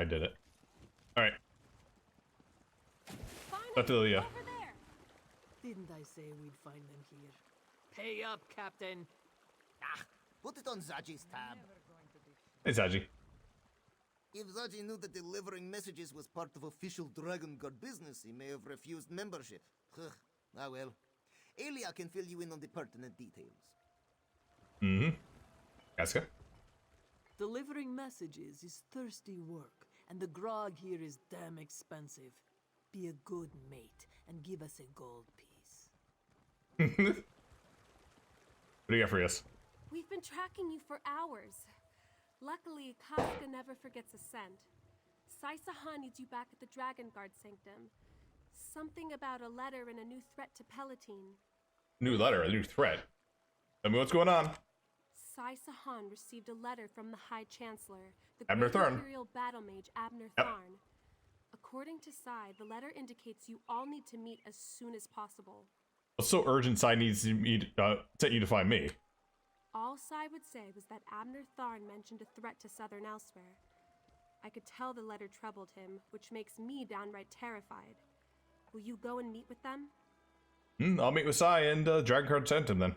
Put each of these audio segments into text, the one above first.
did it. Alright. Finally, Ophelia. over there. Didn't I say we'd find them here? Pay up, Captain. Ah, put it on Zaji's tab. Hey, Zaji. If Zaji knew that delivering messages was part of official Dragon Guard business, he may have refused membership. Ugh. Ah well. Elia can fill you in on the pertinent details. Mm-hmm. Casca? Delivering messages is thirsty work, and the grog here is damn expensive. Be a good mate and give us a gold piece. What do you got for us? We've been tracking you for hours. Luckily, Casca never forgets a scent. Saisahan needs you back at the Dragon Guard Sanctum. Something about a letter and a new threat to Palatine. New letter, a new threat. Tell me what's going on. Saisahan received a letter from the High Chancellor, the Abner great Tharn. Imperial battle mage Abner Yep. Tharn. According to Sai, the letter indicates you all need to meet as soon as possible. What's so urgent Sai needs me sent you to find me? All Sai would say was that Abner Tharn mentioned a threat to Southern Elsewhere. I could tell the letter troubled him, which makes me downright terrified. Will you go and meet with them? I'll meet with Sai and Dragon Guard sent him then.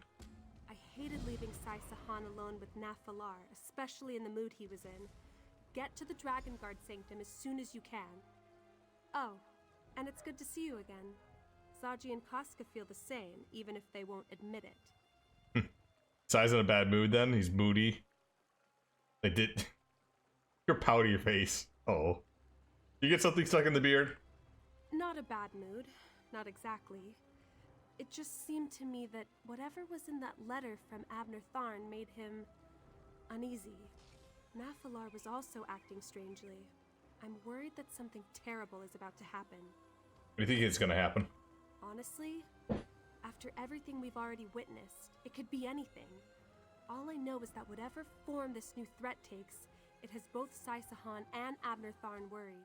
I hated leaving Sai Sahan alone with Nafalar, especially in the mood he was in. Get to the Dragon Guard Sanctum as soon as you can. Oh, and it's good to see you again. Zaji and Casca feel the same, even if they won't admit it. Sai's in a bad mood then? He's moody. They did. You're pouty your face. Oh. You get something stuck in the beard? Not a bad mood. Not exactly. It just seemed to me that whatever was in that letter from Abner Tharn made him uneasy. Nafalar was also acting strangely. I'm worried that something terrible is about to happen. What do you think is gonna happen? Honestly, after everything we've already witnessed, it could be anything. All I know is that whatever form this new threat takes, it has both Saisahan and Abner Tharn worried.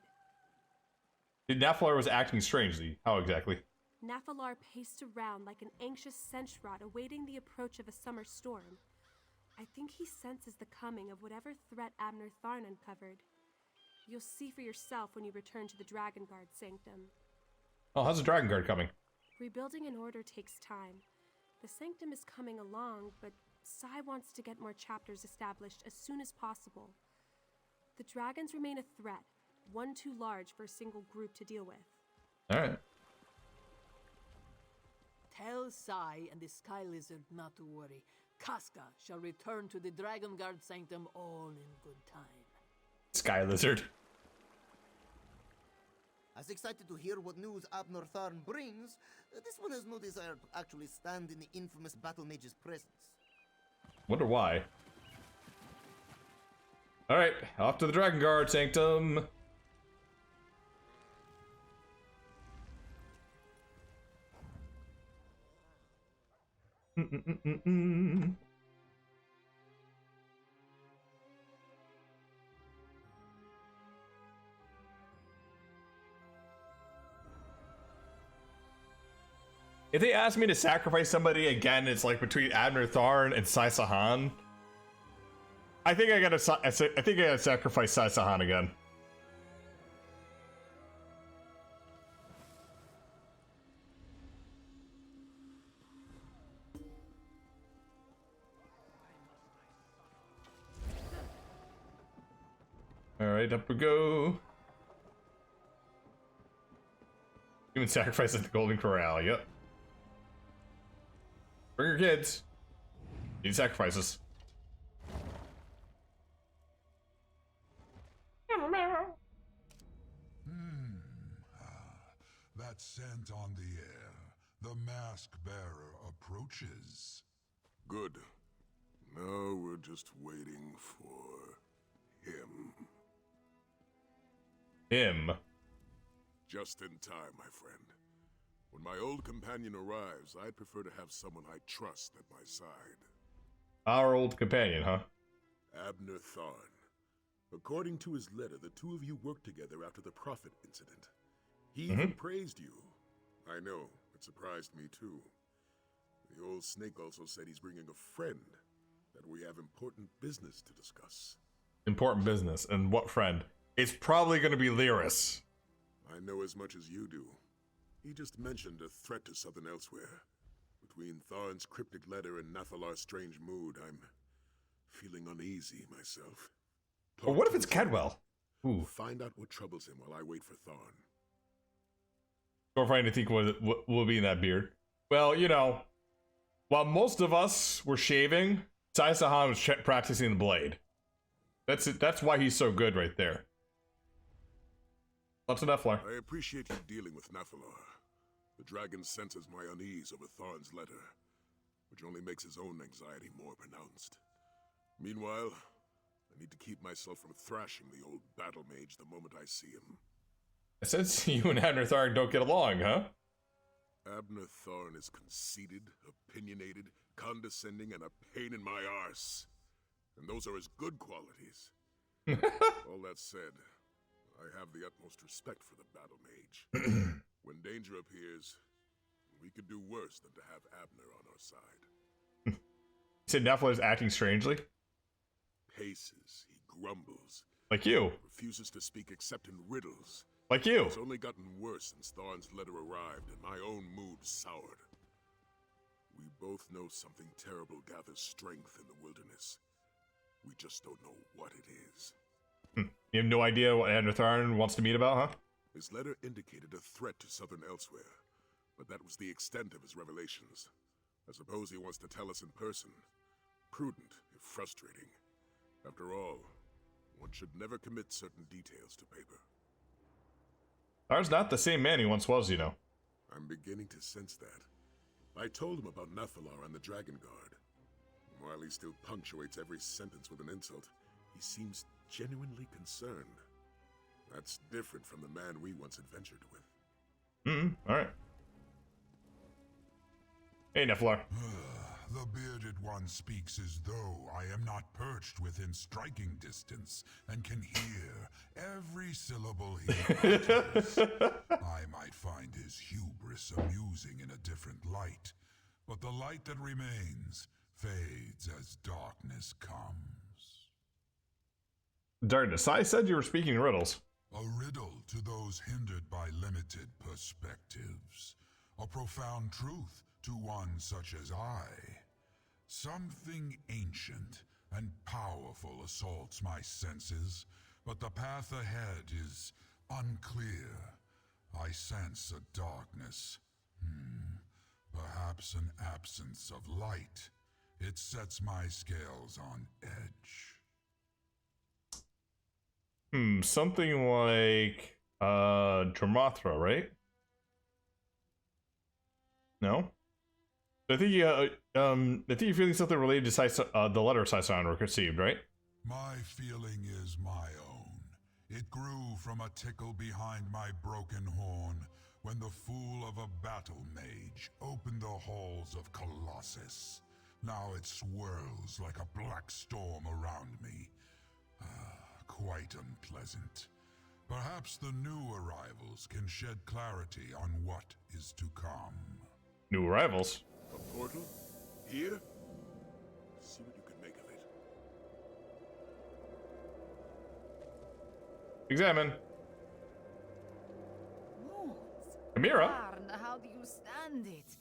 Nafalar was acting strangely. How exactly? Nafalar paced around like an anxious Senthrot awaiting the approach of a summer storm. I think he senses the coming of whatever threat Abner Tharn uncovered. You'll see for yourself when you return to the Dragon Guard Sanctum. Oh, how's the Dragon Guard coming? Rebuilding an order takes time. The Sanctum is coming along, but Sai wants to get more chapters established as soon as possible. The dragons remain a threat, one too large for a single group to deal with. Alright. Tell Sai and the Sky Lizard not to worry. Casca shall return to the Dragon Guard Sanctum all in good time. Sky Lizard. As excited to hear what news Abner Tharn brings, this one has no desire to actually stand in the infamous Battle Mage's presence. Wonder why. Alright, off to the Dragon Guard Sanctum. If they ask me to sacrifice somebody again, it's like between Abner Tharn and Sai Sahan. I think I gotta sacrifice Sai Sahan again. Alright, up we go. Human sacrifice at the Golden Corral, yep. Bring your kids. Need sacrifices. That scent on the air. The mask bearer approaches. Good. Now we're just waiting for him. Him. Just in time, my friend. When my old companion arrives, I'd prefer to have someone I trust at my side. Our old companion, huh? Abner Tharn. According to his letter, the two of you worked together after the Prophet incident. He even praised you. I know, it surprised me too. The old snake also said he's bringing a friend, that we have important business to discuss. Important business. And what friend? it's probably going to be Lyris. I know as much as you do. He just mentioned a threat to Southern Elsewhere. Between Tharn's cryptic letter and Nathalar's strange mood, I'm feeling uneasy myself. Or what if it's Kedwell? Ooh. Find out what troubles him while I wait for Tharn. Or find to think what will be in that beard. Well, you know, while most of us were shaving, Sai-Sahan was practicing the blade. That's it. That's why he's so good right there. Lots of Nephilar. I appreciate you dealing with Nathalar. The dragon senses my unease over Tharn's letter, which only makes his own anxiety more pronounced. Meanwhile, I need to keep myself from thrashing the old battle mage the moment I see him. Since you and Abner Tharn don't get along, huh? Abner Tharn is conceited, opinionated, condescending, and a pain in my arse. And those are his good qualities. All that said, I have the utmost respect for the battle mage. When danger appears, we could do worse than to have Abner on our side. You said Nephilar is acting strangely? Paces, he grumbles. Like you. Refuses to speak except in riddles. Like you. It's only gotten worse since Tharn's letter arrived and my own mood soured. We both know something terrible gathers strength in the wilderness. We just don't know what it is. You have no idea what Abner Tharn wants to meet about, huh? His letter indicated a threat to Southern Elsewhere, but that was the extent of his revelations. I suppose he wants to tell us in person. Prudent, if frustrating. After all, one should never commit certain details to paper. Tharn's not the same man he once was, you know. I'm beginning to sense that. I told him about Nathalar and the Dragon Guard. While he still punctuates every sentence with an insult, he seems genuinely concerned. That's different from the man we once adventured with. Alright. Hey, Nephilar. The bearded one speaks as though I am not perched within striking distance and can hear every syllable he utters. I might find his hubris amusing in a different light, but the light that remains fades as darkness comes. Darkness, I said you were speaking riddles. A riddle to those hindered by limited perspectives. A profound truth to one such as I. Something ancient and powerful assaults my senses, but the path ahead is unclear. I sense a darkness. Perhaps an absence of light. It sets my scales on edge. Something like Dramathra, right? No? I think you're feeling something related to the letter Sai-Sahan received, right? My feeling is my own. It grew from a tickle behind my broken horn when the fool of a battle mage opened the halls of Colossus. Now it swirls like a black storm around me. Quite unpleasant. Perhaps the new arrivals can shed clarity on what is to come. New arrivals? A portal? Here? See what you can make of it. Examine. Lords, Chimera? Arn, how do you stand it?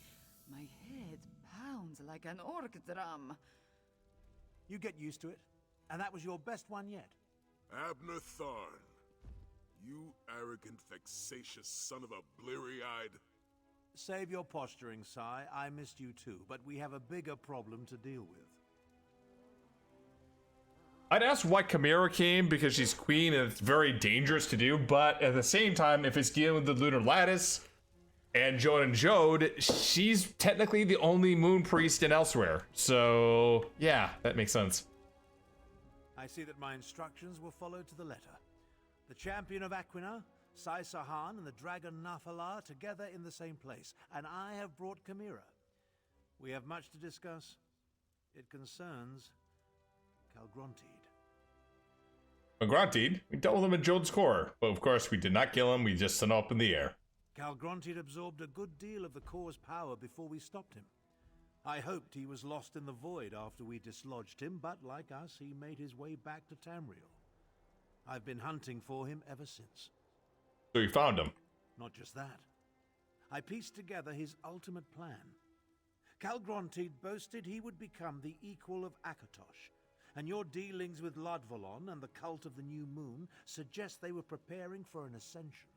My head pounds like an orc drum. You get used to it. And that was your best one yet. Abner Tharn. You arrogant, vexatious son of a bleary-eyed... Save your posturing, Sai. I missed you too, but we have a bigger problem to deal with. I'd ask why Chimera came, because she's queen and it's very dangerous to do, but at the same time, if it's dealing with the Lunar Lattice and Jode, she's technically the only moon priest in Elsewhere. So, yeah, that makes sense. I see that my instructions were followed to the letter. The champion of Aquina, Sai-Sahan, and the dragon Nathalar together in the same place, and I have brought Chimera. We have much to discuss. It concerns Calgrontide. Calgrontide? We dealt with him at Jode's core, but of course we did not kill him, we just sent him up in the air. Calgrontide absorbed a good deal of the core's power before we stopped him. I hoped he was lost in the void after we dislodged him, but like us, he made his way back to Tamriel. I've been hunting for him ever since. So you found him. Not just that. I pieced together his ultimate plan. Calgrontiid boasted he would become the equal of Akatosh, and your dealings with Lodvalon and the cult of the New Moon suggest they were preparing for an ascension.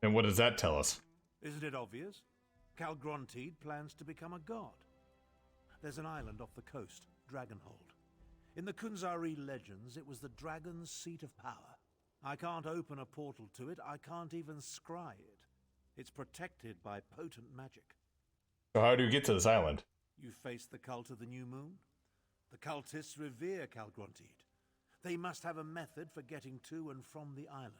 And what does that tell us? Isn't it obvious? Calgrontiid plans to become a god. There's an island off the coast, Dragonhold. In the Kunzari legends, it was the dragon's seat of power. I can't open a portal to it, I can't even scry it. It's protected by potent magic. So how do you get to this island? You face the cult of the New Moon? The cultists revere Calgrontiid. They must have a method for getting to and from the island.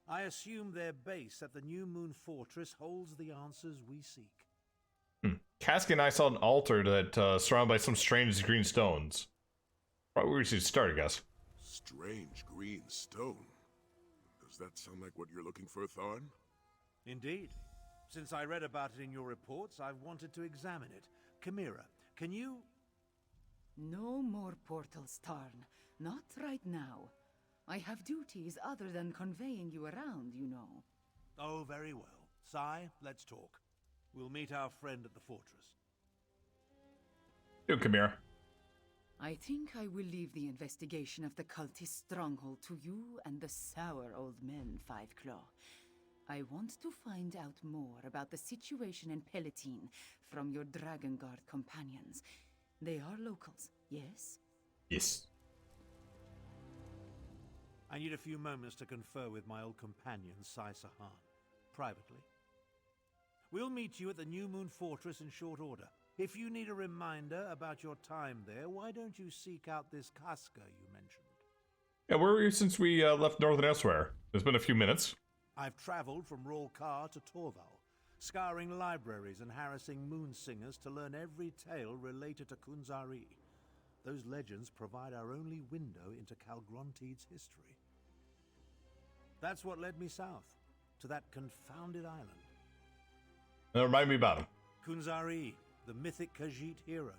I assume their base at the New Moon Fortress holds the answers we seek. Cassie and I saw an altar that surrounded by some strange green stones. Probably where we should start, I guess. Strange green stone. Does that sound like what you're looking for, Tharn? Indeed. Since I read about it in your reports, I've wanted to examine it. Chimera, can you... No more portals, Tarn. Not right now. I have duties other than conveying you around, you know. Oh, very well. Sai, let's talk. We'll meet our friend at the fortress. You, Chimera. I think I will leave the investigation of the cultist stronghold to you and the sour old men, Five Claw. I want to find out more about the situation in Palatine from your Dragon Guard companions. They are locals, yes? Yes. I need a few moments to confer with my old companion, Sai Sahan, privately. We'll meet you at the New Moon Fortress in short order. If you need a reminder about your time there, why don't you seek out this Casca you mentioned? Yeah, where were you since we left Northern Elsewhere? There's been a few minutes. I've traveled from Rolkar to Torval, scouring libraries and harassing moon singers to learn every tale related to Kunzari. Those legends provide our only window into Calgrontiid's history. That's what led me south, to that confounded island. Now remind me about him. Kunzari, the mythic Khajiit hero.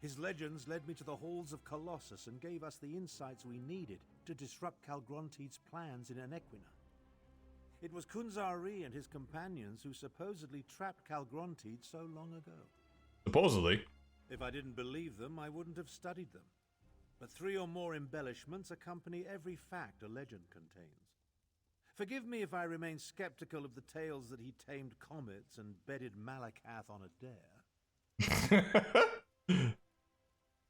His legends led me to the halls of Colossus and gave us the insights we needed to disrupt Calgrontiid's plans in Anequina. It was Kunzari and his companions who supposedly trapped Calgrontiid so long ago. Supposedly. If I didn't believe them, I wouldn't have studied them. But 3 or more embellishments accompany every fact a legend contains. Forgive me if I remain skeptical of the tales that he tamed comets and bedded Malakath on a dare.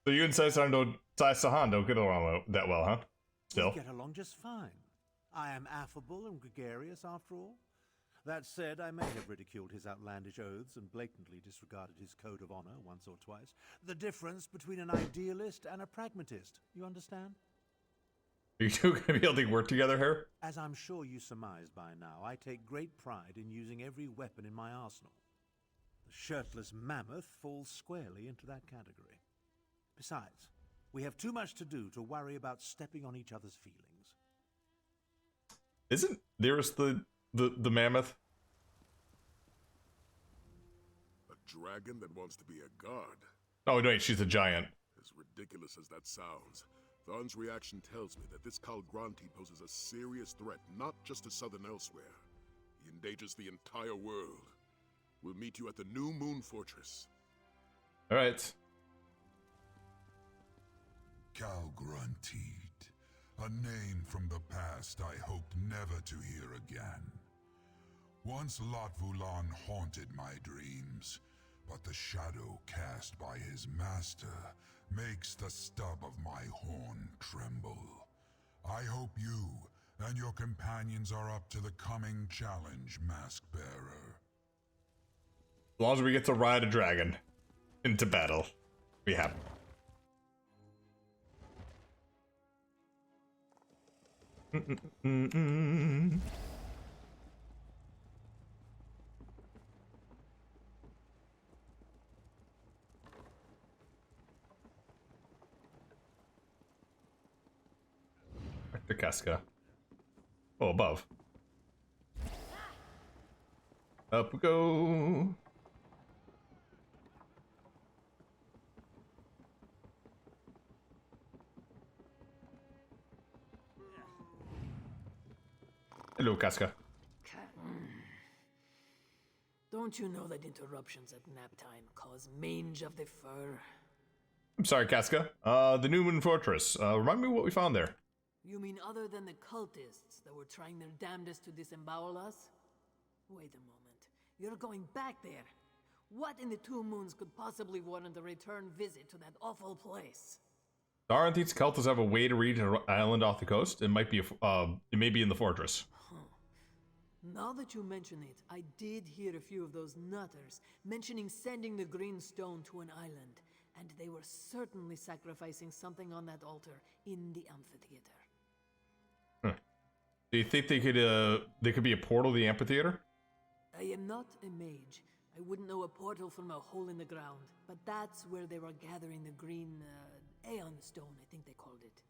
So you and Sai Sahan don't get along that well, huh? Still. We get along just fine. I am affable and gregarious, after all. That said, I may have ridiculed his outlandish oaths and blatantly disregarded his code of honor once or twice. The difference between an idealist and a pragmatist, you understand? Are you two going to be able to work together here? As I'm sure you surmised by now, I take great pride in using every weapon in my arsenal. The shirtless mammoth falls squarely into that category. Besides, we have too much to do to worry about stepping on each other's feelings. Isn't Nearest the mammoth? A dragon that wants to be a god. Oh, no, wait, she's a giant. As ridiculous as that sounds, Thorn's reaction tells me that this Calgrontiid poses a serious threat not just to Southern Elsewhere. He endangers the entire world. We'll meet you at the New Moon Fortress. All right. Calgrontiid, a name from the past I hoped never to hear again. Once Lodvalon haunted my dreams, but the shadow cast by his master makes the stub of my horn tremble. I hope you and your companions are up to the coming challenge, Mask Bearer. As long as we get to ride a dragon into battle, we have. Back to Casca. Oh, above. Up we go. Hello, Casca. Don't you know that interruptions at nap time cause mange of the fur? I'm sorry, Casca. The Newman Fortress. Remind me what we found there. You mean other than the cultists that were trying their damnedest to disembowel us? Wait a moment. You're going back there. What in the Two Moons could possibly warrant a return visit to that awful place? Darn thinks cultists have a way to reach an island off the coast. It may be in the fortress. Now that you mention it, I did hear a few of those nutters mentioning sending the green stone to an island, and they were certainly sacrificing something on that altar in the amphitheater. Do you think they could be a portal to the amphitheater? I am not a mage. I wouldn't know a portal from a hole in the ground, but that's where they were gathering the green, Aeon stone, I think they called it.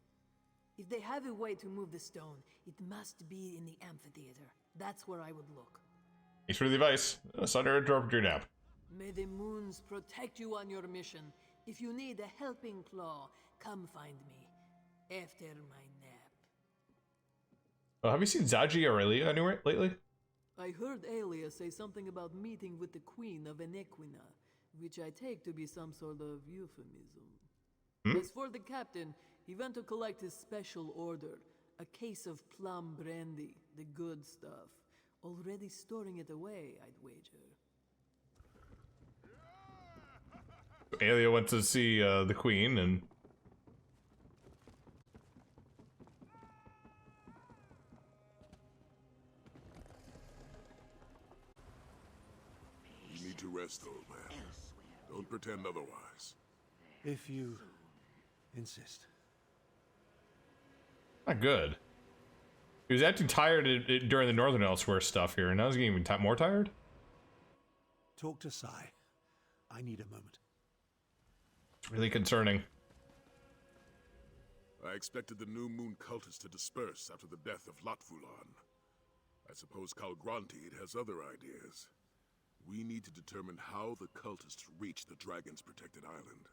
If they have a way to move the stone, it must be in the amphitheater. That's where I would look. Thanks for the advice. Sunder, interrupt your nap. May the moons protect you on your mission. If you need a helping claw, come find me after my nap. Have you seen Zaji or Aurelia anywhere lately? I heard Aelia say something about meeting with the Queen of Enequina, which I take to be some sort of euphemism. As for the captain, he went to collect his special order, a case of plum brandy, the good stuff. Already storing it away, I'd wager. Aelia went to see the queen, and You need to rest, old man. Don't pretend otherwise. If you insist. not good. He was acting tired during the Northern Elsewhere stuff here, and now he's getting even more tired? Talk to Sai. I need a moment. It's really concerning. I expected the New Moon cultists to disperse after the death of Latfulan. I suppose Calgrantid has other ideas. We need to determine how the cultists reach the Dragon's protected island.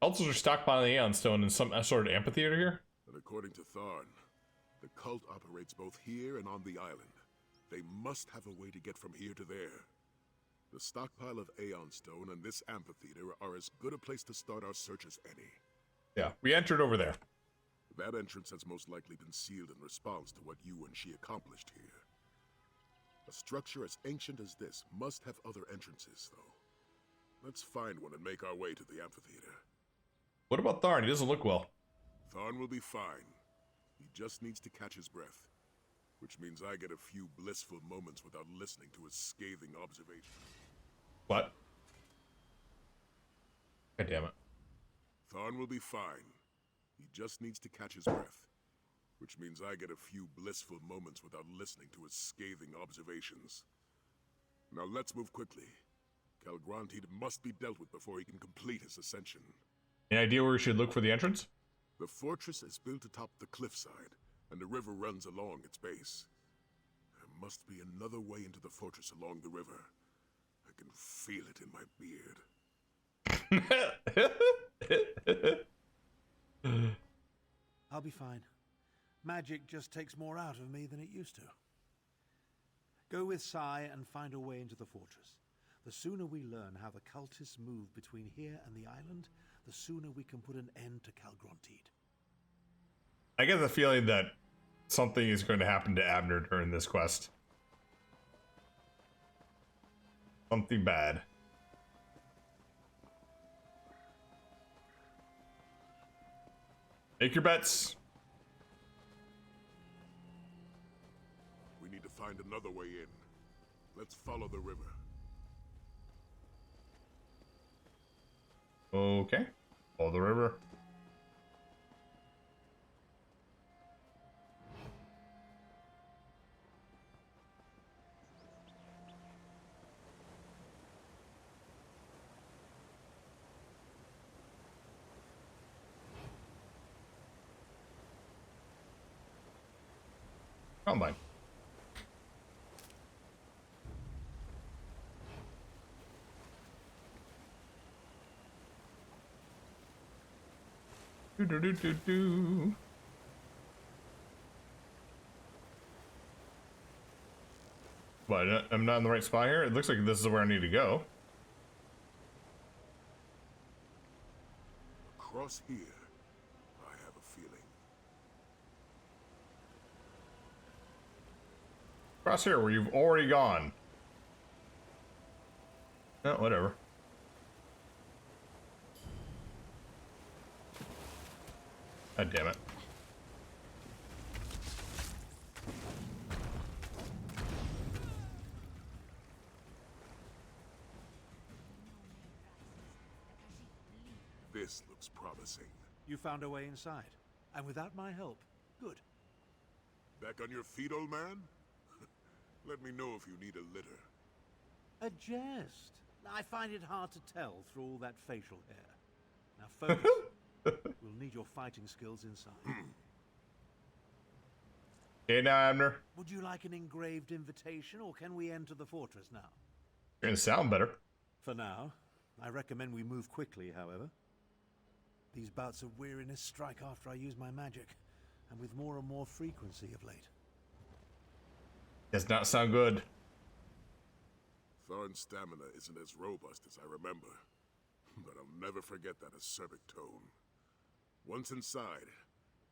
Cultists are stockpiling Aeon Stone in some sort of amphitheater here? But according to Tharn, the cult operates both here and on the island. They must have a way to get from here to there. The stockpile of Aeon Stone and this amphitheater are as good a place to start our search as any. Yeah, we entered over there. That entrance has most likely been sealed in response to what you and she accomplished here. A structure as ancient as this must have other entrances, though. Let's find one and make our way to the amphitheater. What about Tharn? He doesn't look well. Tharn will be fine. He just needs to catch his breath. Which means I get a few blissful moments without listening to his scathing observation. What? God damn it. Tharn will be fine. He just needs to catch his breath. Which means I get a few blissful moments without listening to his scathing observations. Now let's move quickly. Calgrantid must be dealt with before he can complete his ascension. Any idea where we should look for the entrance? The fortress is built atop the cliffside, and the river runs along its base. There must be another way into the fortress along the river. I can feel it in my beard. I'll be fine. Magic just takes more out of me than it used to. Go with Sai and find a way into the fortress. The sooner we learn how the cultists move between here and the island, the sooner we can put an end to Calgrantid. I get the feeling that something is going to happen to Abner during this quest. Something bad. Make your bets. We need to find another way in. Let's follow the river. Okay. Follow the river. Combine. Do. But I'm not in the right spot here. It looks like this is where I need to go. Across here, I have a feeling. Across here, where you've already gone. No, whatever. God damn it. This looks promising. You found a way inside, and without my help. Good. Back on your feet, old man? Let me know if you need a litter. A jest. I find it hard to tell through all that facial hair. Now focus. We'll need your fighting skills inside. Okay, now, Abner. Would you like an engraved invitation, or can we enter the fortress now? You're gonna sound better. For now. I recommend we move quickly, however. These bouts of weariness strike after I use my magic, and with more and more frequency of late. Does not sound good. Tharn's stamina isn't as robust as I remember, but I'll never forget that acerbic tone. Once inside,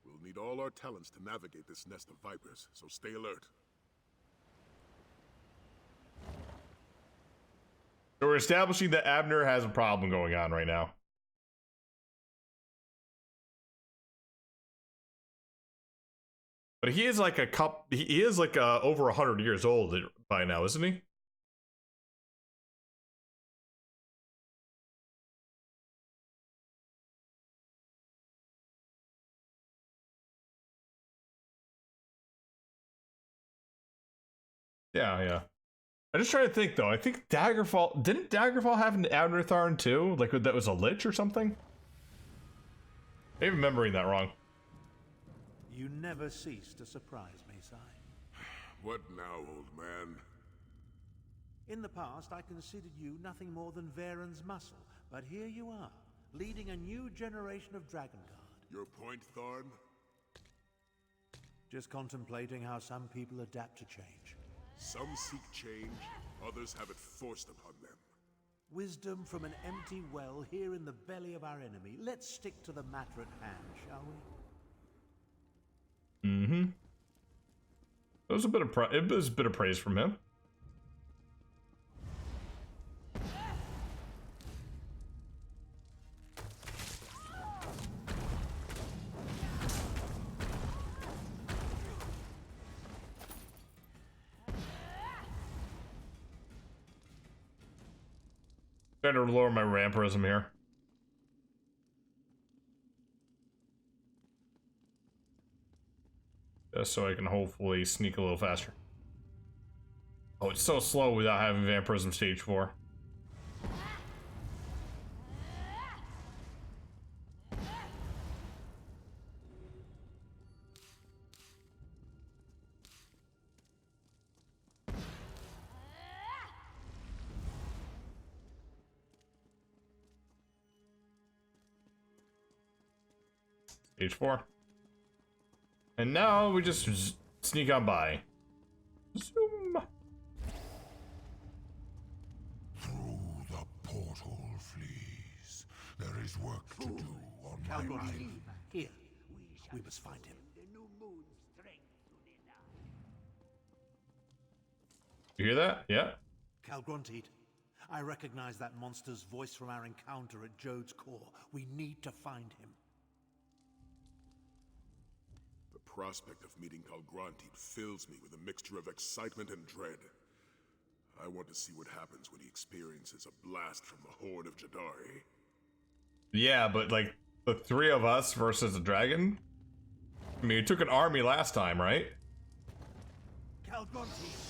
we'll need all our talents to navigate this nest of vipers, so stay alert. So we're establishing that Abner has a problem going on right now. But he is like he is like over 100 years old by now, isn't he? Yeah, yeah. I'm just trying to think though. I think Daggerfall didn't Daggerfall have an Abner Tharn too? Like that was a lich or something? Maybe I'm remembering that wrong. You never cease to surprise me, Si. What now, old man? In the past, I considered you nothing more than Varen's muscle, but here you are, leading a new generation of Dragon Guard. Your point, Tharn? Just contemplating how some people adapt to change. Some seek change, others have it forced upon them. Wisdom from an empty well here in the belly of our enemy. Let's stick to the matter at hand, shall we? Mm-hmm. It was a bit of praise from him. Trying to lower my vampirism here. Just so I can hopefully sneak a little faster. Oh, it's so slow without having vampirism stage 4. Stage 4. And now we just sneak on by. Zoom. Through the portal, fleas. There is work to do on my Calgon, island. here. We must find him. You hear that? Yeah. Calgrunted, I recognize that monster's voice from our encounter at Jode's core. We need to find him. The prospect of meeting Calgrunted fills me with a mixture of excitement and dread. I want to see what happens when he experiences a blast from the Horn of Jadari. Yeah, but like the three of us versus a dragon? I mean, we took an army last time, right? Calgrunted!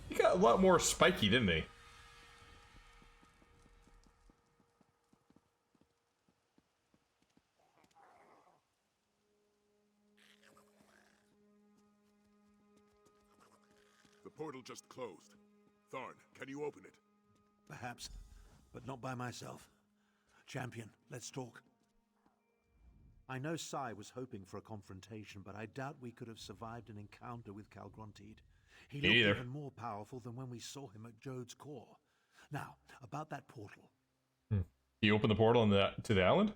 He got a lot more spiky, didn't he? The portal just closed. Tharn, can you open it? Perhaps, but not by myself. Champion, let's talk. I know Sai was hoping for a confrontation, but I doubt we could have survived an encounter with Calgrontiid. He looked either. even more powerful than when we saw him at Jode's core. Now, about that portal. You open the portal to the island?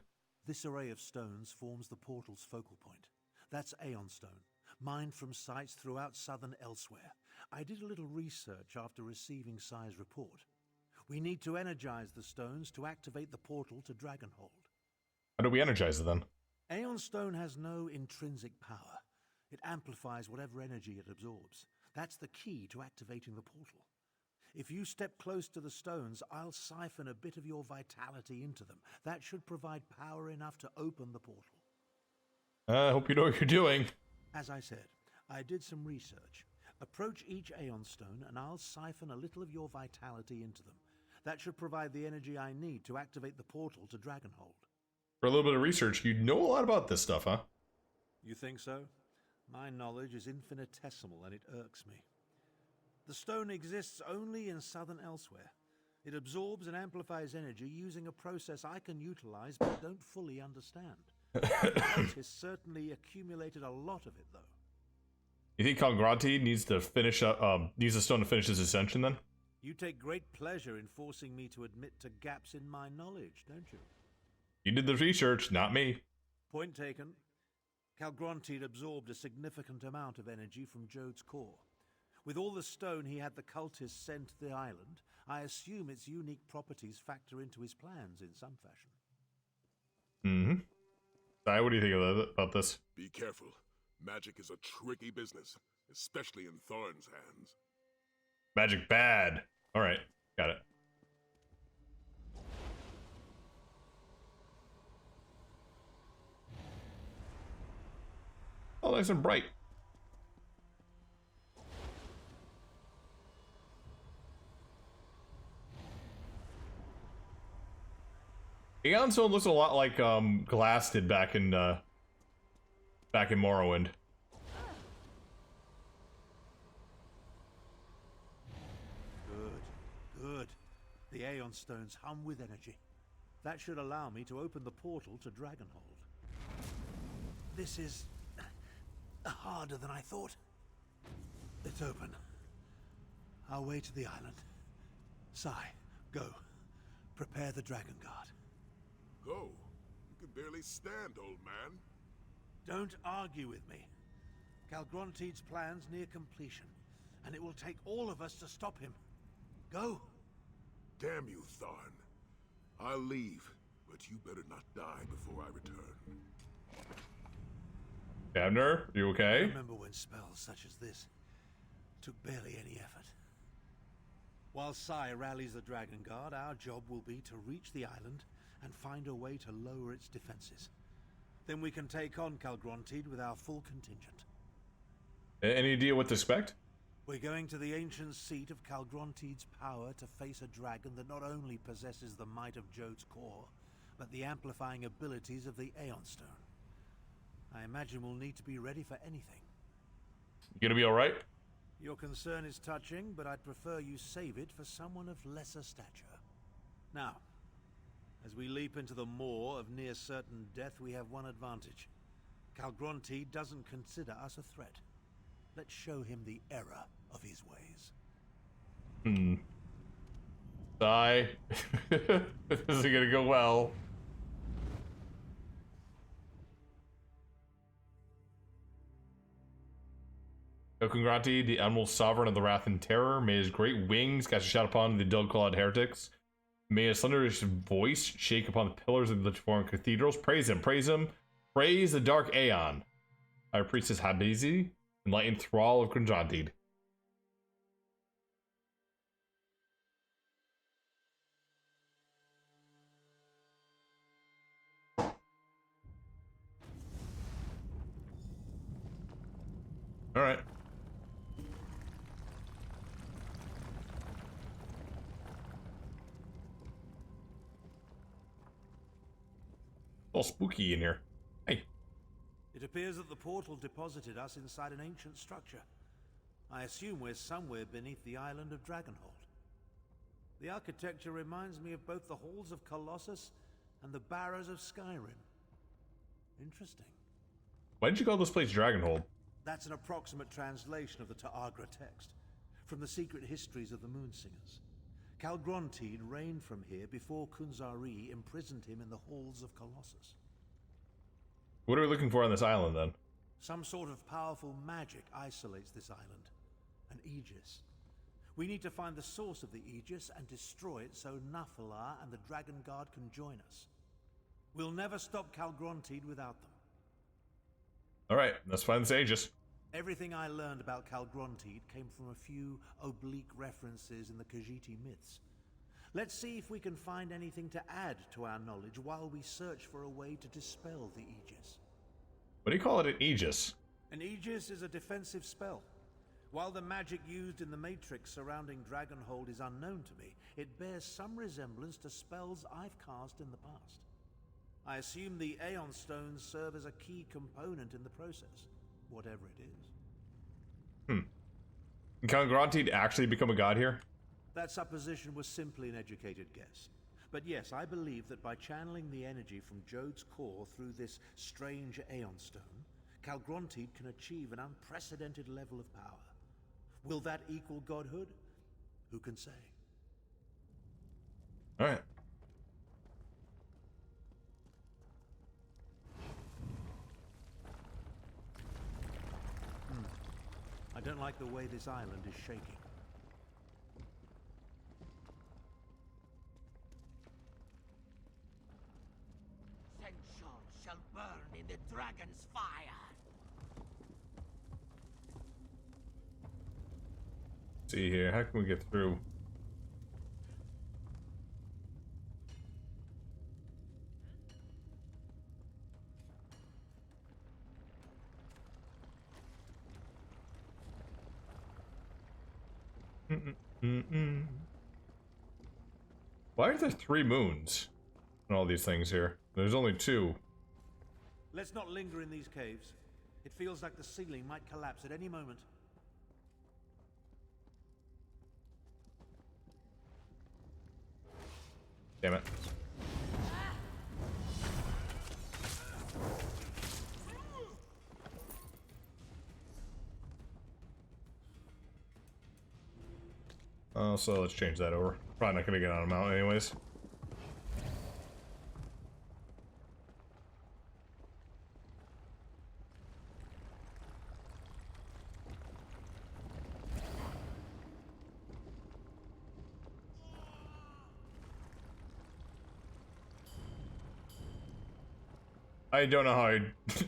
This array of stones forms the portal's focal point. That's Aeon stone, mined from sites throughout southern elsewhere. I did a little research after receiving Sai's report. We need to energize the stones to activate the portal to Dragonhold. How do we energize it then? Aeon stone has no intrinsic power. It amplifies whatever energy it absorbs. That's the key to activating the portal. If you step close to the stones, I'll siphon a bit of your vitality into them. That should provide power enough to open the portal. I hope you know what you're doing. As I said, I did some research. Approach each Aeon stone and I'll siphon a little of your vitality into them. That should provide the energy I need to activate the portal to Dragonhold. For a little bit of research, you know a lot about this stuff, huh? You think so? My knowledge is infinitesimal and it irks me. The stone exists only in southern elsewhere. It absorbs and amplifies energy using a process I can utilize but don't fully understand. It has certainly accumulated a lot of it, though. You think Calgrontiid needs to finish needs a stone to finish his ascension then? You take great pleasure in forcing me to admit to gaps in my knowledge, don't you? You did the research, not me. Point taken. Calgrontiid absorbed a significant amount of energy from Jode's core. With all the stone he had the cultists send to the island, I assume its unique properties factor into his plans in some fashion. Mm-hmm. Sai, what do you think about this? Be careful. Magic is a tricky business, especially in Thorn's hands. Magic bad. Alright, got it. Oh, nice and bright. Aeon Stone looks a lot like Glass did back in Morrowind. Good. The Aeon stones hum with energy. That should allow me to open the portal to Dragonhold. This is harder than I thought. It's open. Our way to the island. Sai, go. Prepare the Dragon Guard. Go. You can barely stand, old man. Don't argue with me. Calgrontiid's plan's near completion, and it will take all of us to stop him. Go. Damn you, Thorn. I'll leave, but you better not die before I return. Abner, you I okay? remember when spells such as this took barely any effort. While Sai rallies the Dragon Guard, our job will be to reach the island and find a way to lower its defenses. Then we can take on Calgrontiid with our full contingent. Any idea what to expect? We're going to the ancient seat of Calgrontiid's power to face a dragon that not only possesses the might of Jode's core, but the amplifying abilities of the Aeon Stone. I imagine we'll need to be ready for anything. You gonna be alright? Your concern is touching, but I'd prefer you save it for someone of lesser stature. Now, as we leap into the maw of near-certain death, we have one advantage. Calgrontiid doesn't consider us a threat. Let's show him the error of his ways. Sai. This isn't gonna go well. Calgrontiid, the Emerald Sovereign of the Wrath and Terror, may his great wings cast a shadow upon the dull-clawed heretics. May his thunderous voice shake upon the pillars of the foreign cathedrals. Praise him, praise him. Praise the Dark Aeon. High Priestess Habizi, enlightened thrall of Calgrontiid. Alright. All spooky in here. Hey. It appears that the portal deposited us inside an ancient structure. I assume we're somewhere beneath the island of Dragonhold. The architecture reminds me of both the halls of Colossus and the barrows of Skyrim. Interesting. Why did you call this place Dragonhold? That's an approximate translation of the Ta'agra text, from the secret histories of the Moonsingers. Calgrontide reigned from here before Kunzari imprisoned him in the halls of Colossus. What are we looking for on this island, then? Some sort of powerful magic isolates this island. An Aegis. We need to find the source of the Aegis and destroy it so Nafalar and the Dragon Guard can join us. We'll never stop Calgrontide without them. Alright, let's find this Aegis. Everything I learned about Calgrontide came from a few oblique references in the Khajiit myths. Let's see if we can find anything to add to our knowledge while we search for a way to dispel the Aegis. What do you call it, an Aegis? An Aegis is a defensive spell. While the magic used in the Matrix surrounding Dragonhold is unknown to me, it bears some resemblance to spells I've cast in the past. I assume the Aeon stones serve as a key component in the process, whatever it is. Can Calgrontide actually become a god here? That supposition was simply an educated guess. But yes, I believe that by channeling the energy from Jode's core through this strange Aeon stone, Calgrontide can achieve an unprecedented level of power. Will that equal godhood? Who can say? Alright. I don't like the way this island is shaking. Sensual shall burn in the dragon's fire. See here, how can we get through? Why are there 3 moons and all these things here? There's only 2. Let's not linger in these caves. It feels like the ceiling might collapse at any moment. Damn it. Oh, so let's change that over. Probably not gonna get on a mountain anyways. I don't know how I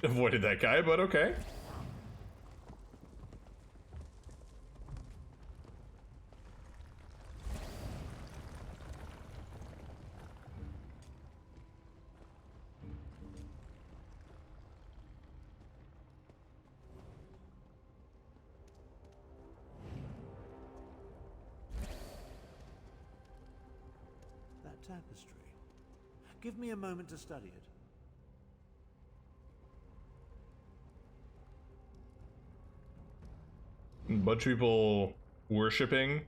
avoided that guy, but okay. That tapestry. Give me a moment to study it. A bunch of people worshipping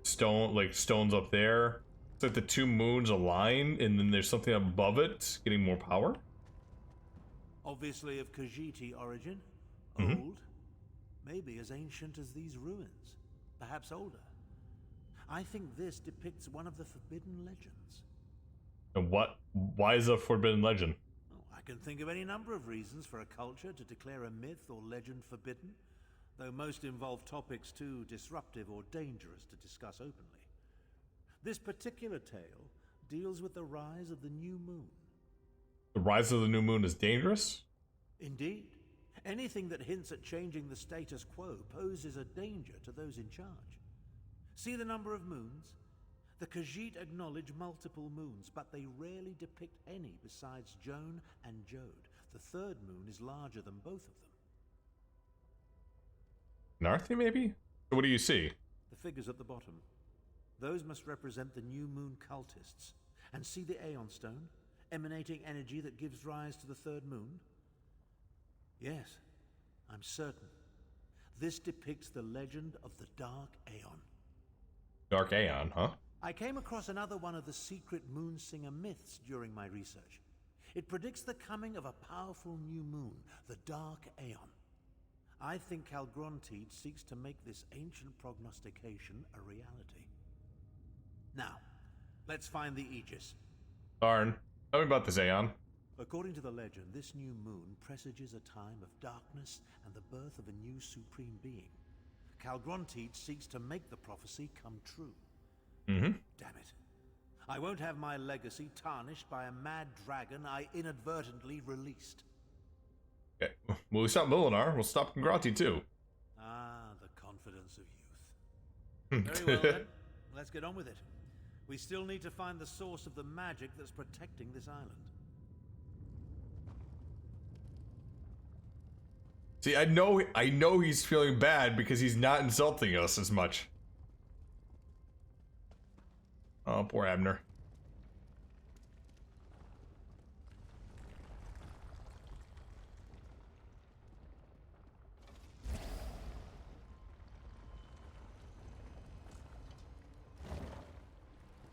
stone, like stones up there. It's like the 2 moons align, and then there's something above it getting more power. Obviously of Khajiit origin. Old. Maybe as ancient as these ruins. Perhaps older. I think this depicts one of the forbidden legends. And why is a forbidden legend? I can think of any number of reasons for a culture to declare a myth or legend forbidden, though most involve topics too disruptive or dangerous to discuss openly. This particular tale deals with the rise of the new moon. The rise of the new moon is dangerous? Indeed. Anything that hints at changing the status quo poses a danger to those in charge. See the number of moons? The Khajiit acknowledge multiple moons, but they rarely depict any besides Joan and Jode. The 3rd moon is larger than both of them. Narthi, maybe? What do you see? The figures at the bottom. Those must represent the new moon cultists. And see the Aeon stone, emanating energy that gives rise to the 3rd moon? Yes, I'm certain. This depicts the legend of the Dark Aeon. Dark Aeon, huh? I came across another one of the secret Moonsinger myths during my research. It predicts the coming of a powerful new moon, the Dark Aeon. I think Calgrontiid seeks to make this ancient prognostication a reality. Now, let's find the Aegis. Darn. Tell me about this, Aeon. According to the legend, this new moon presages a time of darkness and the birth of a new supreme being. Calgrontiid seeks to make the prophecy come true. Mm-hmm. Damn it. I won't have my legacy tarnished by a mad dragon I inadvertently released. Okay. Well, we stopped Milinar. We'll stop Congrati too. Ah, the confidence of youth. Very well then. Let's get on with it. We still need to find the source of the magic that's protecting this island. See, I know he's feeling bad because he's not insulting us as much. Oh, poor Abner.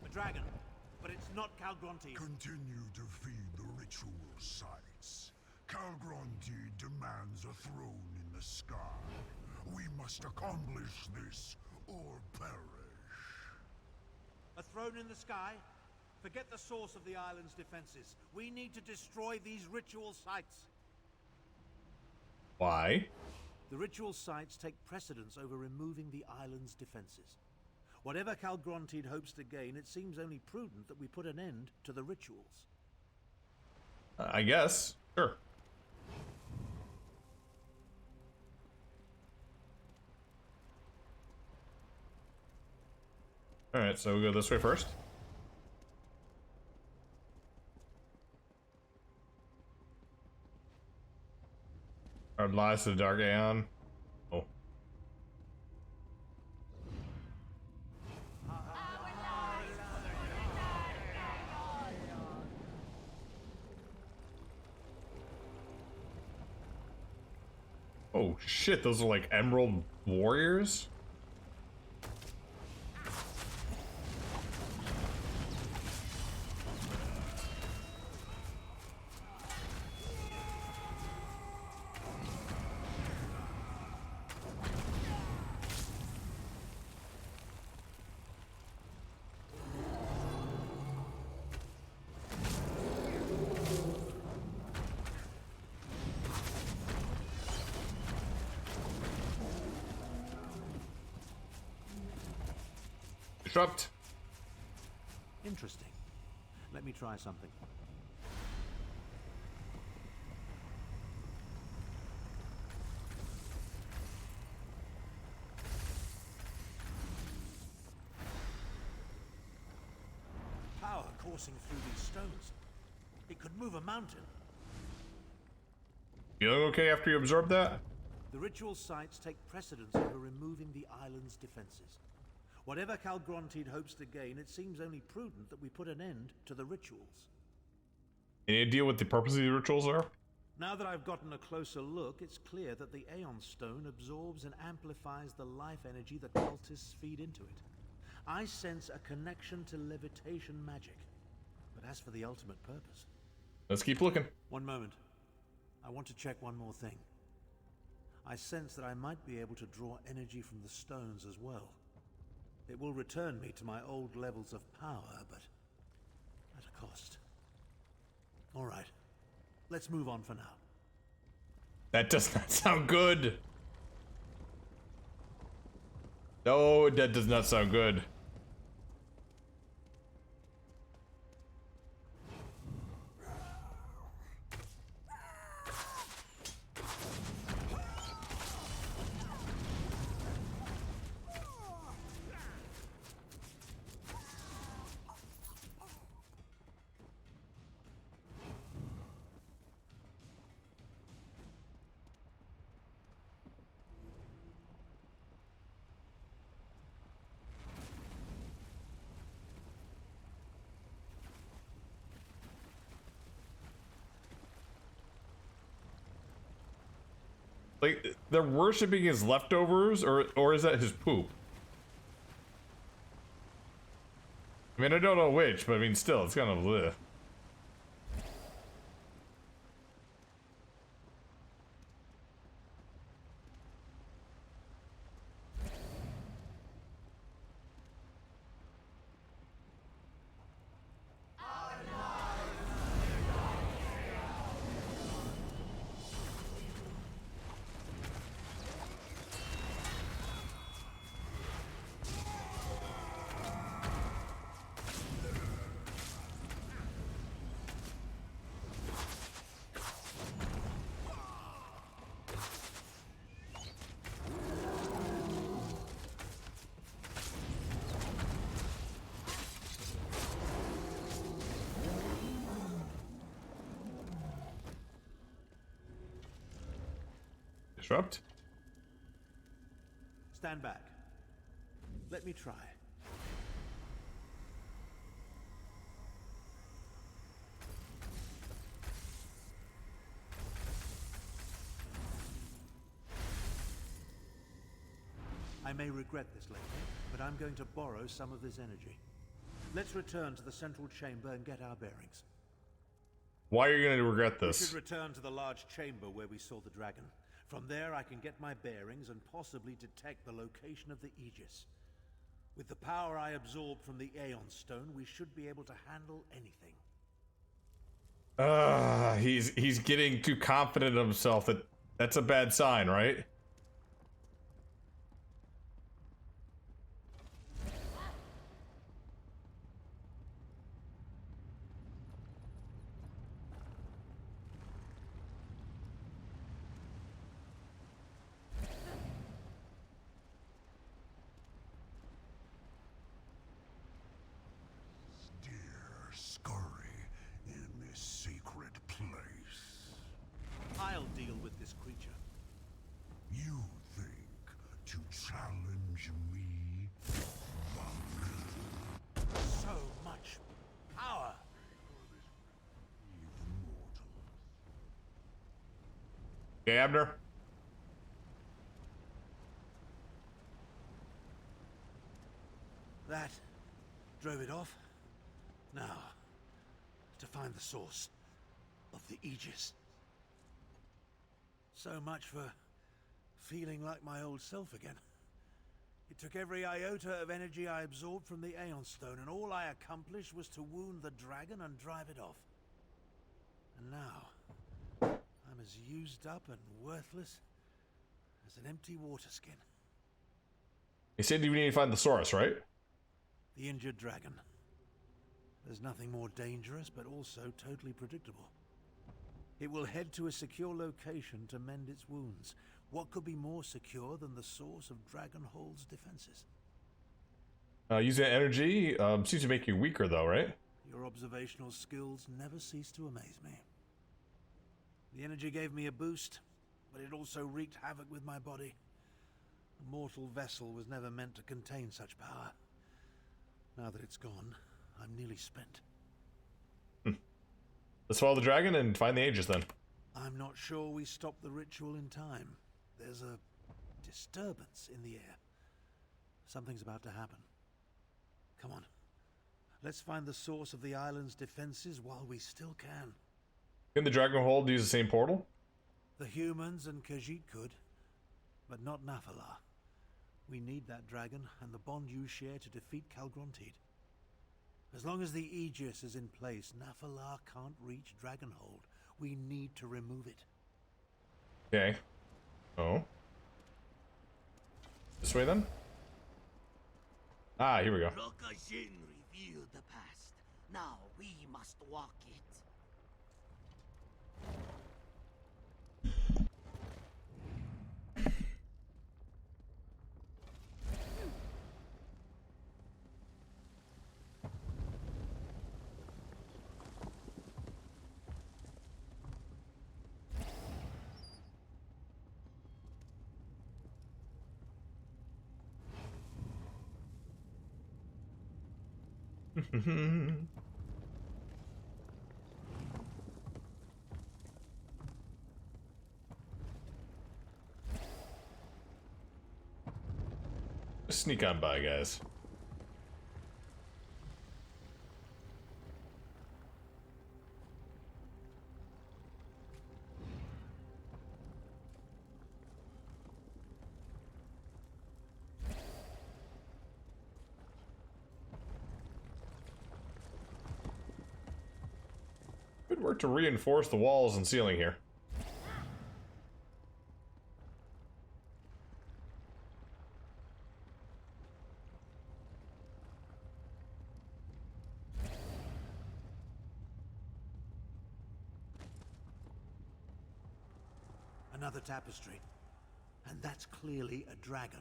A dragon, but it's not Calgrontiid. Continue to feed the ritual sites. Calgrontiid demands a throne in the sky. We must accomplish this or perish. A throne in the sky? Forget the source of the island's defenses. We need to destroy these ritual sites. Why? The ritual sites take precedence over removing the island's defenses. Whatever Calgrontiid hopes to gain, it seems only prudent that we put an end to the rituals. I guess. Sure. Alright, so we go this way first. Our lies to the Dark Aeon. Oh. Oh shit, those are like Emerald Warriors? Disrupt. Interesting. Let me try something. Power coursing through these stones. It could move a mountain. Feeling okay after you absorb that? The ritual sites take precedence over removing the island's defenses. Whatever Calgrontiid hopes to gain, it seems only prudent that we put an end to the rituals. Any idea what the purpose of the rituals are? Now that I've gotten a closer look, it's clear that the Aeon Stone absorbs and amplifies the life energy the cultists feed into it. I sense a connection to levitation magic. But as for the ultimate purpose... Let's keep looking. One moment. I want to check one more thing. I sense that I might be able to draw energy from the stones as well. It will return me to my old levels of power, but at a cost. All right, let's move on for now. That does not sound good. No, that does not sound good. Like, they're worshipping his leftovers, or is that his poop? I mean, I don't know which, but I mean, still, it's kind of bleh. Disrupt. Stand back. Let me try. I may regret this later, but I'm going to borrow some of this energy. Let's return to the central chamber and get our bearings. Why are you going to regret We this? should return to the large chamber where we saw the dragon. From there, I can get my bearings and possibly detect the location of the Aegis. With the power I absorbed from the Aeon stone, we should be able to handle anything. He's getting too confident of himself. That's a bad sign, right? Dear scurry in this secret place. I'll deal with this creature. You think to challenge me? So much power! Okay, Abner. That drove it off. Now, to find the source of the Aegis. So much for feeling like my old self again. It took every iota of energy I absorbed from the Aeon Stone, and all I accomplished was to wound the dragon and drive it off. And now, I'm as used up and worthless as an empty water skin. You said you need to find the source, right? The injured dragon. There's nothing more dangerous, but also totally predictable. It will head to a secure location to mend its wounds. What could be more secure than the source of Dragonhold's defenses? Using energy seems to make you weaker, though, right? Your observational skills never cease to amaze me. The energy gave me a boost, but it also wreaked havoc with my body. A mortal vessel was never meant to contain such power. Now that it's gone, I'm nearly spent. Let's follow the dragon and find the Aegis, then. I'm not sure we stopped the ritual in time. There's a disturbance in the air. Something's about to happen. Come on. Let's find the source of the island's defenses while we still can. Can the Dragonhold use the same portal? The humans and Khajiit could, but not Nafalar. We need that dragon and the bond you share to defeat Calgrontid. As long as the Aegis is in place, Nafalar can't reach Dragonhold. We need to remove it. Okay. Oh. This way, then? Ah, here we go. Rokajin revealed the past. Now we must walk it. Sneak on by, guys. Good work to reinforce the walls and ceiling here. Another tapestry. And that's clearly a dragon.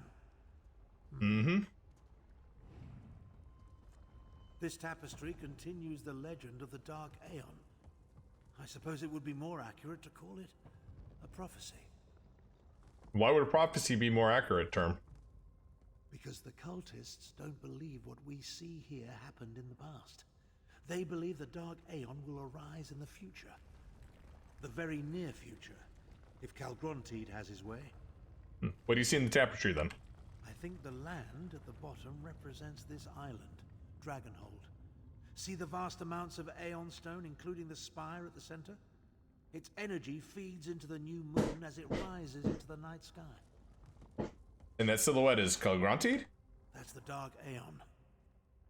Mm-hmm. This tapestry continues the legend of the Dark Aeon. I suppose it would be more accurate to call it a prophecy. Why would a prophecy be more accurate term? Because the cultists don't believe what we see here happened in the past. They believe the Dark Aeon will arise in the future. The very near future, if Calgrontiid has his way. What do you see in the tapestry then? I think the land at the bottom represents this island, Dragonhold. See the vast amounts of Aeon stone, including the spire at the center? Its energy feeds into the new moon as it rises into the night sky. And that silhouette is Calgrontiid? That's the Dark Aeon.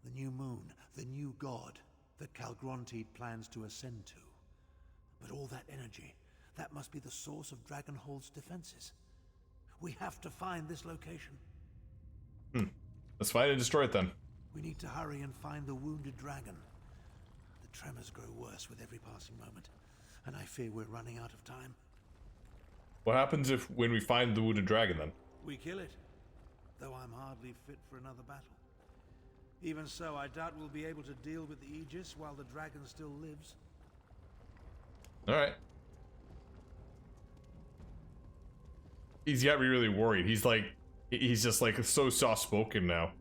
The new moon, the new god that Calgrontiid plans to ascend to. But all that energy, that must be the source of Dragonhold's defenses. We have to find this location. Let's find and destroy it then. We need to hurry and find the wounded dragon. The tremors grow worse with every passing moment, and I fear we're running out of time. What happens when we find the wounded dragon then? We kill it, though I'm hardly fit for another battle. Even so, I doubt we'll be able to deal with the Aegis while the dragon still lives. Alright. He's got me really worried. He's just like so soft-spoken now.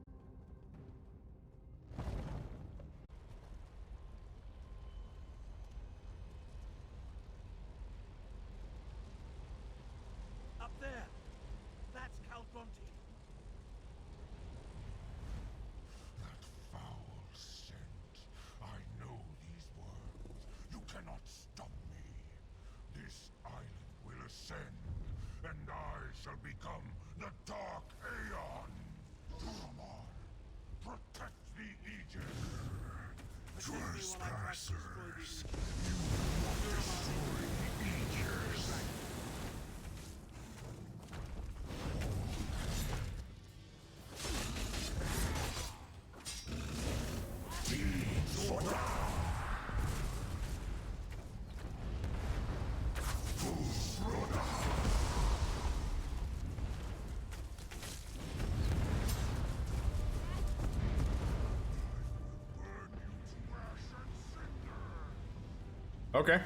Up there! That's Calgrontiid. That foul scent. I know these words. You cannot stop me. This island will ascend, and I shall become the Dark Aeon. Duramar, protect the Aegis. Trespassers, you will not destroy the Aegis. Okay.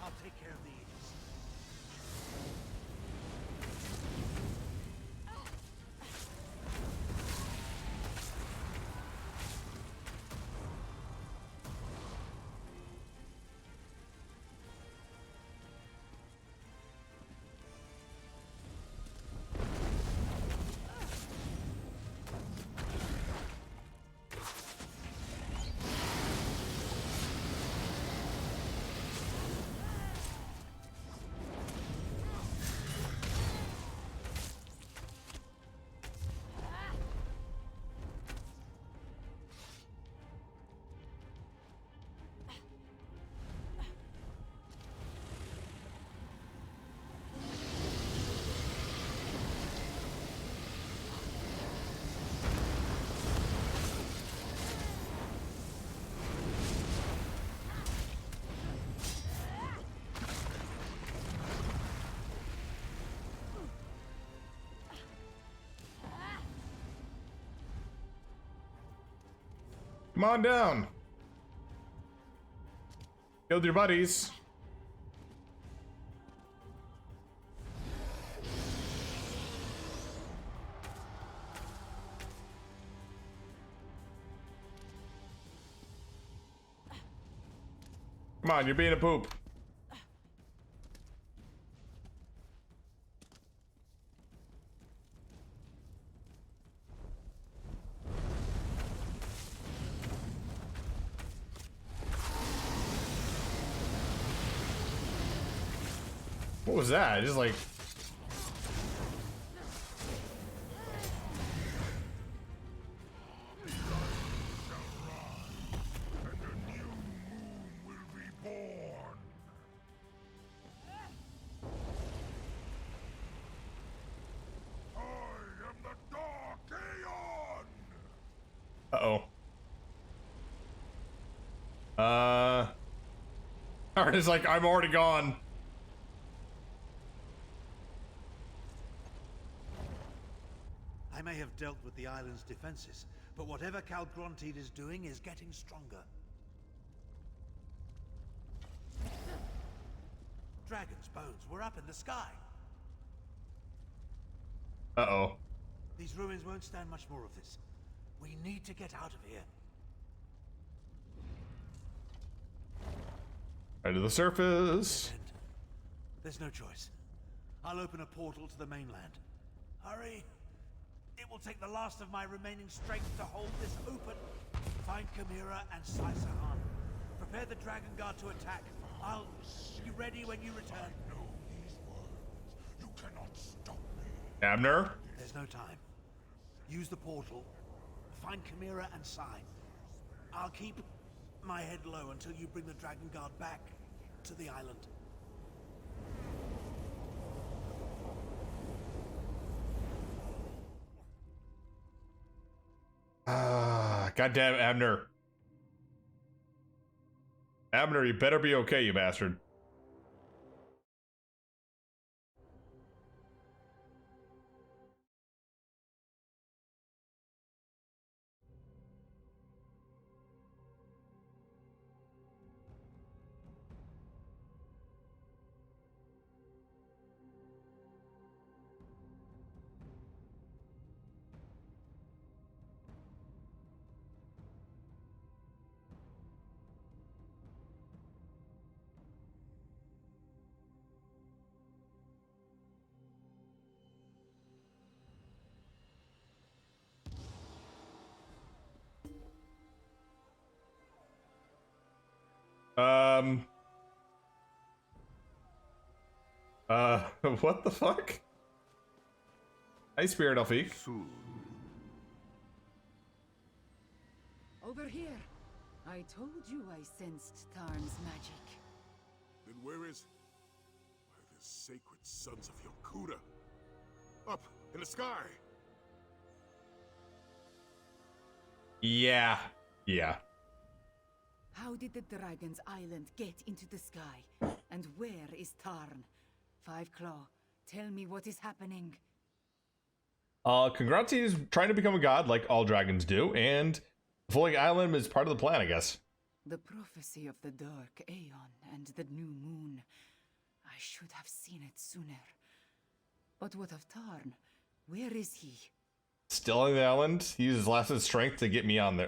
I'll take care of the Aegis. Come on down. Killed your buddies. Come on, you're being a poop. What was that? Just like... Uh-oh. It's like, I'm already gone. I may have dealt with the island's defenses, but whatever Calgrontiid is doing is getting stronger. dragon's bones were up in the sky. Uh-oh. These ruins won't stand much more of this. We need to get out of here. Right to the surface. Dead end. There's no choice. I'll open a portal to the mainland. Hurry! It will take the last of my remaining strength to hold this open. Find Chimera and Sai Sahan. Prepare the Dragon Guard to attack. I'll be ready when you return. Know these words. You cannot stop me. Abner? There's no time. Use the portal. Find Chimera and Sai. I'll keep my head low until you bring the Dragon Guard back to the island. Goddamn Abner. Abner, you better be okay, you bastard. What the fuck? Hi, Spirit Elfie. Over here. I told you I sensed Tarn's magic. Then where is... Why, the sacred sons of Yokuda? Up in the sky! Yeah. How did the Dragon's Island get into the sky? And where is Tarn? Five Claw, tell me what is happening. Congrats, he's trying to become a god like all dragons do, and the floating island is part of the plan, I guess. The prophecy of the dark Aeon and the new moon. I should have seen it sooner. But what of Tarn? Where is he? Still on the island. He uses his last strength to get me out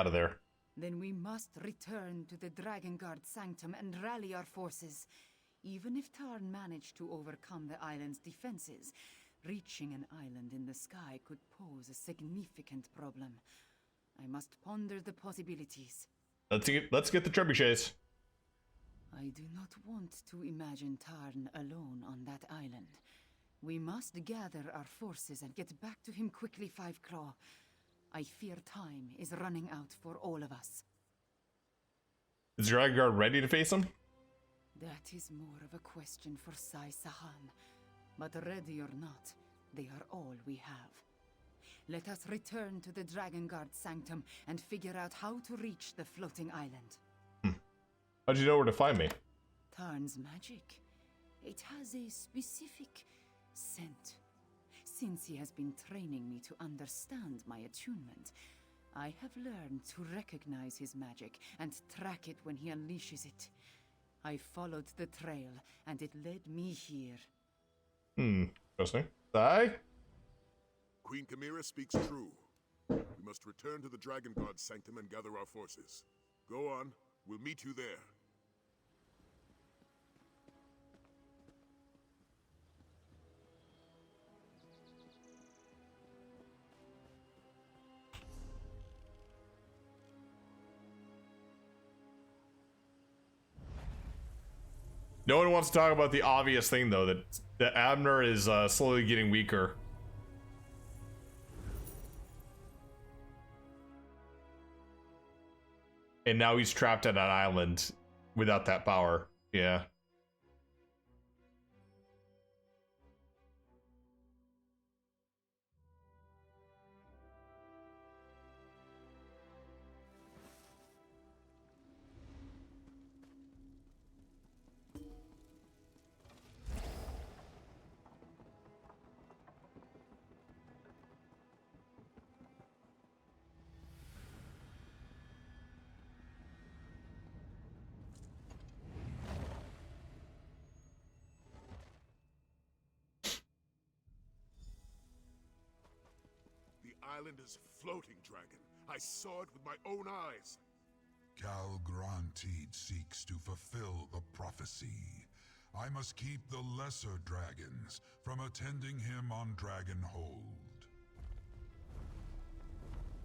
of there. Then we must return to the Dragon Guard Sanctum and rally our forces. Even if Tarn managed to overcome the island's defenses, reaching an island in the sky could pose a significant problem. I must ponder the possibilities. Let's get the trebuchets. I do not want to imagine Tarn alone on that island. We must gather our forces and get back to him quickly, Five Claw. I fear time is running out for all of us. Is Dragon Guard ready to face him? That is more of a question for Sai Sahan. But ready or not, they are all we have. Let us return to the Dragon Guard Sanctum and figure out how to reach the floating island. How'd you know where to find me? Tarn's magic. It has a specific scent. Since he has been training me to understand my attunement, I have learned to recognize his magic and track it when he unleashes it. I followed the trail, and it led me here. Interesting. Sai? Queen Chimera speaks true. We must return to the Dragon Guard Sanctum and gather our forces. Go on. We'll meet you there. No one wants to talk about the obvious thing, though, that Abner is slowly getting weaker. And now he's trapped at an island without that power. Yeah. island is floating, dragon. I saw it with my own eyes. Calgrantid seeks to fulfill the prophecy. I must keep the lesser dragons from attending him on Dragonhold.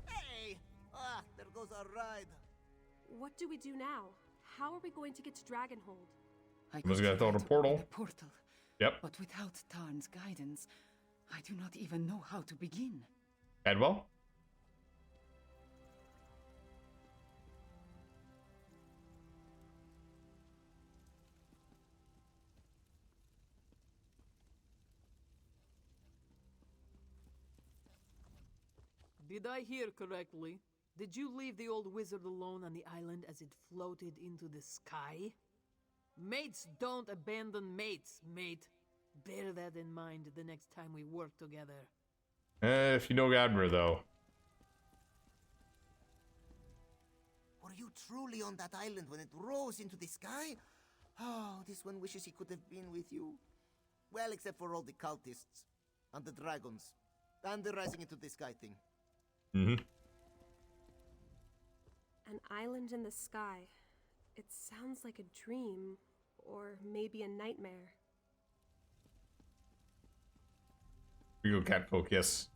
Hey! Ah, there goes our ride. What do we do now? How are we going to get to Dragonhold? I Was could gonna throw try the to portal. open a portal. Yep. But without Tarn's guidance, I do not even know how to begin. Adwell? Did I hear correctly? Did you leave the old wizard alone on the island as it floated into the sky? Mates don't abandon mates, mate. Bear that in mind the next time we work together. If you know Gadmer, though. Were you truly on that island when it rose into the sky? Oh, this one wishes he could have been with you. Well, except for all the cultists, and the dragons, and the rising into the sky thing. Mm-hmm. An island in the sky. It sounds like a dream, or maybe a nightmare. We go catfolk, yes.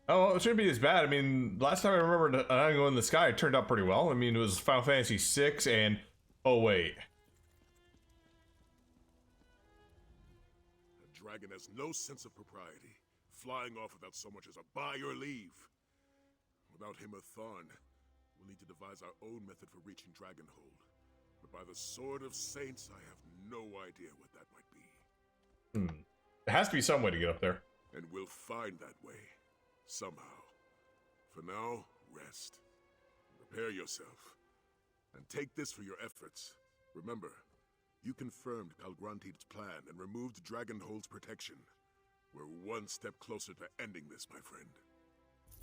Oh, well, it shouldn't be as bad. I mean, last time I remember an island in the sky, it turned out pretty well. I mean, it was Final Fantasy VI and... Oh, wait. A dragon has no sense of propriety, flying off without so much as a by your leave. Without him or Thorn, we'll need to devise our own method for reaching Dragonhold. But by the Sword of Saints, I have no idea what that might be. There has to be some way to get up there. And we'll find that way, somehow. For now, rest. Prepare yourself. And take this for your efforts. Remember, you confirmed Calgrantid's plan and removed Dragonhold's protection. We're one step closer to ending this, my friend.